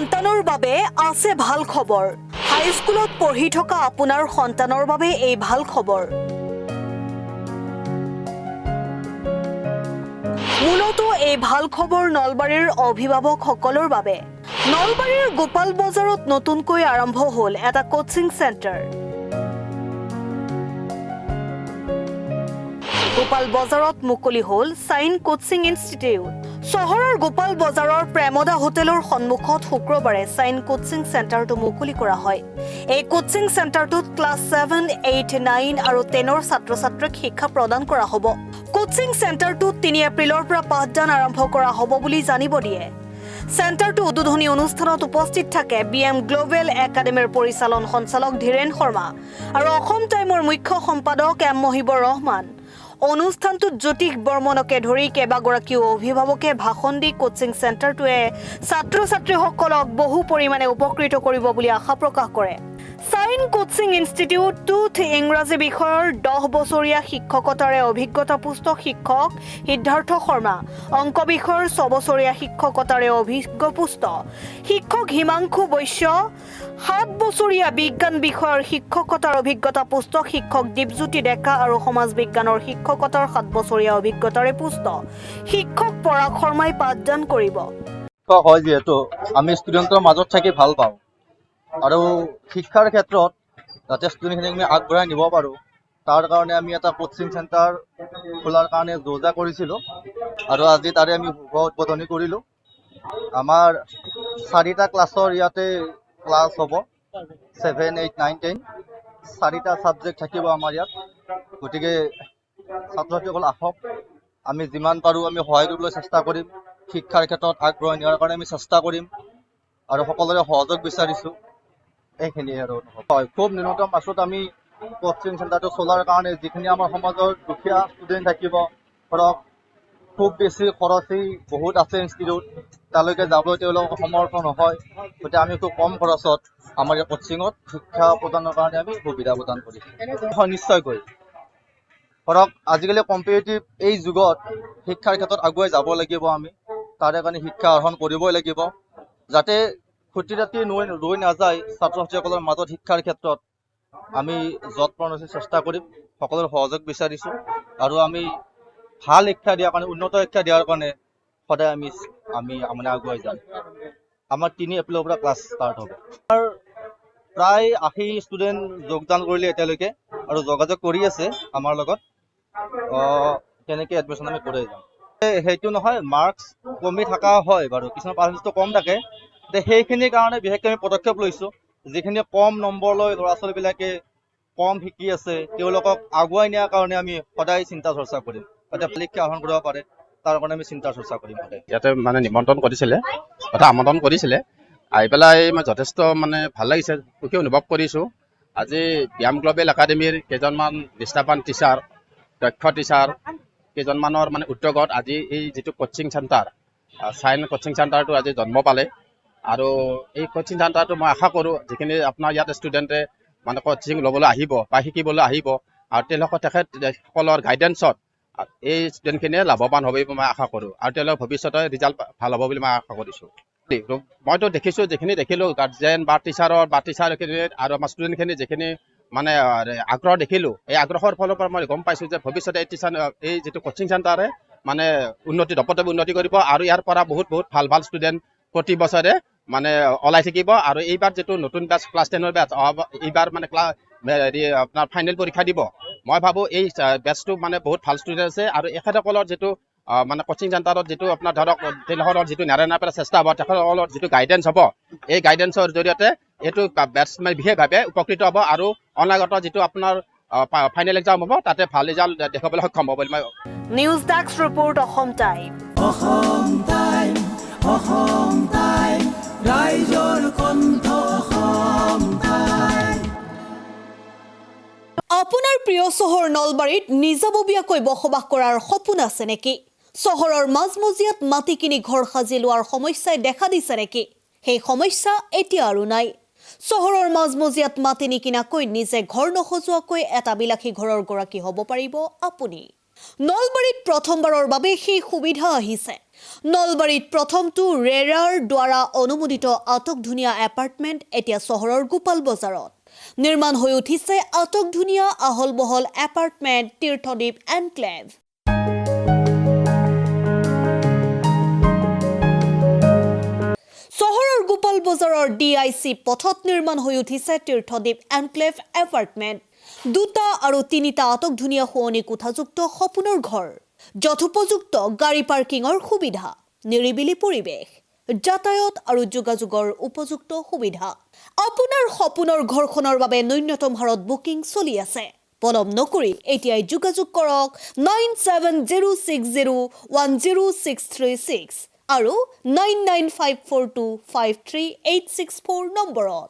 সন্তানৰ বাবে আছে ভাল খবৰ। হাইস্কুলত পঢ়ি থকা আপোনাৰ সন্তানৰ বাবে এই ভাল খবৰ। মূলতঃ এই ভাল খবৰ নলবাৰীৰ অভিভাৱকসকলৰ বাবে। নলবাৰীৰ গোপাল বজাৰত নতুনকৈ আৰম্ভ হ'ল এটা কোচিং চেণ্টাৰ। গোপাল বজাৰত মুকলি হ'ল চাইন কোচিং ইনষ্টিটিউট। চহৰৰ গোপাল বজাৰৰ প্ৰেমদা হোটেলৰ সন্মুখত শুক্ৰবাৰে চাইন কোচিং চেণ্টাৰটো মুকলি কৰা হয়। এই কোচিং চেণ্টাৰটোত ক্লাছ 7, 8, 9 আৰু 10ৰ ছাত্ৰ-ছাত্ৰীক শিক্ষা প্ৰদান কৰা হ'ব। কোচিং চেণ্টাৰটোত 3 এপ্ৰিলৰ পৰা পাঠদান আৰম্ভ কৰা হ'ব বুলি জানিব দিয়ে। চেণ্টাৰটো উদ্বোধনী অনুষ্ঠানত উপস্থিত থাকে BM গ্লোবেল একাডেমীৰ পৰিচালন সঞ্চালক ধীৰেন শৰ্মা আৰু অসম টাইমৰ মুখ্য সম্পাদক M মহিবুৰ ৰহমান। অনুষ্ঠানটোত জ্যোতিষ বৰ্মনকে ধৰি কেইবাগৰাকীও অভিভাৱকে ভাষণ দি কোচিং চেণ্টাৰটোৱে ছাত্ৰ-ছাত্ৰীসকলক বহু পৰিমাণে উপকৃত কৰিব বুলি আশা প্ৰকাশ কৰে। চাইন কোচিং ইনষ্টিটিউটটোত ইংৰাজী বিষয়ৰ 10 বছৰীয়া শিক্ষকতাৰে অভিজ্ঞতাপুষ্ট শিক্ষক সিদ্ধাৰ্থ শৰ্মা, অংক বিষয়ৰ 6 বছৰীয়া শিক্ষকতাৰে অভিজ্ঞপুষ্ট শিক্ষক হিমাংশু বৈশ্য, 7 বছৰীয়া বিজ্ঞান বিষয়ৰ শিক্ষকতাৰ অভিজ্ঞতাপুষ্ট শিক্ষক দীপজ্যোতি ডেকা আৰু সমাজ বিজ্ঞানৰ শিক্ষকতাৰ 7 বছৰীয়া অভিজ্ঞতাৰে পুষ্ট শিক্ষক পৰাগ শৰ্মাই পাঠদান কৰিব। হয় যিহেতু আমি ষ্টুডেণ্টৰ মাজত থাকি ভাল পাওঁ আৰু শিক্ষাৰ ক্ষেত্ৰত যাতে ষ্টুডেণ্টখিনিক আমি আগবঢ়াই নিব পাৰোঁ তাৰ কাৰণে আমি এটা কোচিং চেণ্টাৰ খোলাৰ কাৰণে যোজা কৰিছিলোঁ আৰু আজি তাৰে আমি শুভ উদ্বোধনী কৰিলোঁ। আমাৰ 4টা ক্লাছৰ ইয়াতে ক্লাছ হ'ব, 7, 8, 9, 10 4টা ছাবজেক্ট থাকিব আমাৰ ইয়াত। গতিকে ছাত্ৰ ছাত্ৰীসকল আহক, আমি যিমান পাৰোঁ আমি সহায় কৰিবলৈ চেষ্টা কৰিম। শিক্ষাৰ ক্ষেত্ৰত আগবঢ়াই নিয়াৰ কাৰণে আমি চেষ্টা কৰিম আৰু সকলোৰে সহযোগ বিচাৰিছোঁ। এইখিনিয়ে আৰু হয়, খুব ন্যূনতম পাছত আমি কোচিং চেণ্টাৰটো চলাৰ কাৰণে যিখিনি আমাৰ সমাজৰ দুখীয়া ষ্টুডেণ্ট থাকিব, ধৰক খুব বেছি খৰচী বহুত আছে ইনষ্টিটিউট, তালৈকে যাবলৈ তেওঁলোকৰ সমৰ্থ নহয়। গতিকে আমি খুব কম খৰচত আমাৰ এই কোচিঙত শিক্ষা প্ৰদানৰ কাৰণে আমি সুবিধা প্ৰদান কৰিছোঁ। হয়, নিশ্চয়কৈ ধৰক আজিকালি কম্পিটিটিভ এই যুগত শিক্ষাৰ ক্ষেত্ৰত আগুৱাই যাব লাগিব। আমি তাৰে কাৰণে শিক্ষা আহৰণ কৰিবই লাগিব যাতে খুটি ৰাতি ৰৈ নাযায় ছাত্ৰ ছাত্ৰীসকলৰ মাজত। শিক্ষাৰ ক্ষেত্ৰত আমি যৎপৰোনাস্তি চেষ্টা কৰিম, সকলোৰে সহযোগ বিচাৰিছোঁ আৰু আমি ভাল শিক্ষা দিয়াৰ কাৰণে, উন্নত শিক্ষা দিয়াৰ কাৰণে সদায় আমি মানে আগুৱাই যাম। আমাৰ 3 এপ্ৰিলৰ পৰা ক্লাছ ষ্টাৰ্ট হ'ব। প্ৰায় 80 ষ্টুডেণ্ট যোগদান কৰিলে এতিয়ালৈকে আৰু যোগাযোগ কৰি আছে আমাৰ লগত। তেনেকৈ এডমিশ্যন আমি কৰি যাম। সেইটো নহয়, মাৰ্কছ কমি থকা হয় বাৰু, কিছুমান পাৰ্চেণ্টেজটো কম থাকে। সেইখিনিৰ কাৰণে বিশেষকৈ আমি পদক্ষেপ লৈছোঁ। যিখিনি কম নম্বৰ লৈ ল'ৰা ছোৱালীবিলাকে কম শিকি আছে তেওঁলোকক আগুৱাই নিয়াৰ কাৰণে আমি সদায় চিন্তা চৰ্চা কৰিম, যাতে শিক্ষা আহৰণ কৰিব পাৰে তাৰ কাৰণে আমি চিন্তা চৰ্চা কৰিম। ইয়াতে মানে আমন্ত্ৰণ কৰিছিলে আহি পেলাই মই যথেষ্ট মানে ভাল লাগিছে, সুখী অনুভৱ কৰিছোঁ। আজি BM গ্লোবেল একাডেমীৰ কেইজনমান নিষ্ঠাৱান টিচাৰ, দক্ষ টিচাৰ কেইজনমানৰ মানে উদ্যোগত আজি এই যিটো কোচিং চেণ্টাৰ, চাইন কোচিং চেণ্টাৰটো আজি জন্ম পালে। আৰু এই কোচিং চেণ্টাৰটো মই আশা কৰোঁ যিখিনি আপোনাৰ ইয়াত ষ্টুডেণ্টে মানে কোচিং ল'বলৈ আহিব বা শিকিবলৈ আহিব আৰু তেখেতসকলৰ গাইডেন্সত এই ষ্টুডেণ্টখিনিয়ে লাভৱান হ'ব বুলি মই আশা কৰোঁ আৰু তেওঁলোকৰ ভৱিষ্যতে ৰিজাল্ট ভাল হ'ব বুলি মই আশা কৰিছোঁ। মইতো দেখিছোঁ, যিখিনি দেখিলোঁ গাৰ্জেন বা টিচাৰখিনি আৰু আমাৰ ষ্টুডেণ্টখিনি যিখিনি মানে আগ্ৰহ দেখিলোঁ, এই আগ্ৰহৰ ফালৰ পৰা মই গম পাইছোঁ যে ভৱিষ্যতে এই যিটো কোচিং চেণ্টাৰে মানে দপদপে উন্নতি কৰিব আৰু ইয়াৰ পৰা বহুত ভাল ষ্টুডেণ্ট প্ৰতি বছৰে মানে ওলাই থাকিব। আৰু এইবাৰ যিটো নতুন বেচ ক্লাছ 10ৰ বেচ এইবাৰ মানে আপোনাৰ ফাইনেল পৰীক্ষা দিব। মই ভাবোঁ এই বেচটো মানে বহুত ভাল ষ্টুডেণ্ট আছে আৰু এখেতসকলৰ যিটো মানে কোচিং চেণ্টাৰত যিটো আপোনাৰ ধৰক তেখেতৰ যিটো নেৰা চেষ্টা হ'ব, তেখেতসকলৰ যিটো গাইডেন্স হ'ব, এই গাইডেন্সৰ জৰিয়তে এইটো বেচ মানে বিশেষভাৱে উপকৃত হ'ব আৰু অনাগত যিটো আপোনাৰ ফাইনেল এক্সাম হ'ব তাতে ভাল ৰিজাল্ট দেখাবলৈ সক্ষম হ'ব বুলি মই। News desk report, Assam time. ৰাইজৰ কণ্ঠ, অসম টাইম। আপোনাৰ প্ৰিয় চহৰ নলবাৰীত নিজাববীয়াকৈ বসবাস কৰাৰ সপোন আছে নেকি? চহৰৰ মাজমজিয়াত মাটি কিনি ঘৰ সাজি লোৱাৰ সমস্যাই দেখা দিছে নেকি? সেই সমস্যা এতিয়া আৰু নাই। চহৰৰ মাজমজিয়াত মাটি নিকিনাকৈ নিজে ঘৰ নসজোৱাকৈ এটা বিলাসী ঘৰৰ গৰাকী হ'ব পাৰিব আপুনি। নলবাৰীত প্ৰথমবাৰৰ বাবে সেই সুবিধা আহিছে। নলবাৰীত প্ৰথমটো ৰেৰাৰ দ্বাৰা অনুমোদিত আটকধুনীয়া এপাৰ্টমেণ্ট এতিয়া চহৰৰ গোপাল বজাৰত নিৰ্মাণ হৈ উঠিছে। আটকধুনীয়া আহল বহল এপাৰ্টমেণ্ট তীৰ্থদ্বীপ এনক্লেভ। চহৰৰ গোপাল বজাৰৰ DIC পথত নিৰ্মাণ হৈ উঠিছে তীৰ্থদ্বীপ এনক্লেভ এপাৰ্টমেণ্ট। 2টা আৰু 3টা আটকধুনীয়া শোৱনি কোঠাযুক্ত সপোনৰ ঘৰ, যথোপযুক্ত গাড়ী পাৰ্কিঙৰ সুবিধা, নিৰিবিলি পৰিৱেশ, যাতায়াত আৰু যোগাযোগৰ উপযুক্ত সুবিধা। আপোনাৰ সপোনৰ ঘৰখনৰ বাবে ন্যূনতম হাৰত বুকিং চলি আছে। পলম নকৰি এতিয়াই যোগাযোগ কৰক 9706010636 আৰু 9954253864 নম্বৰত।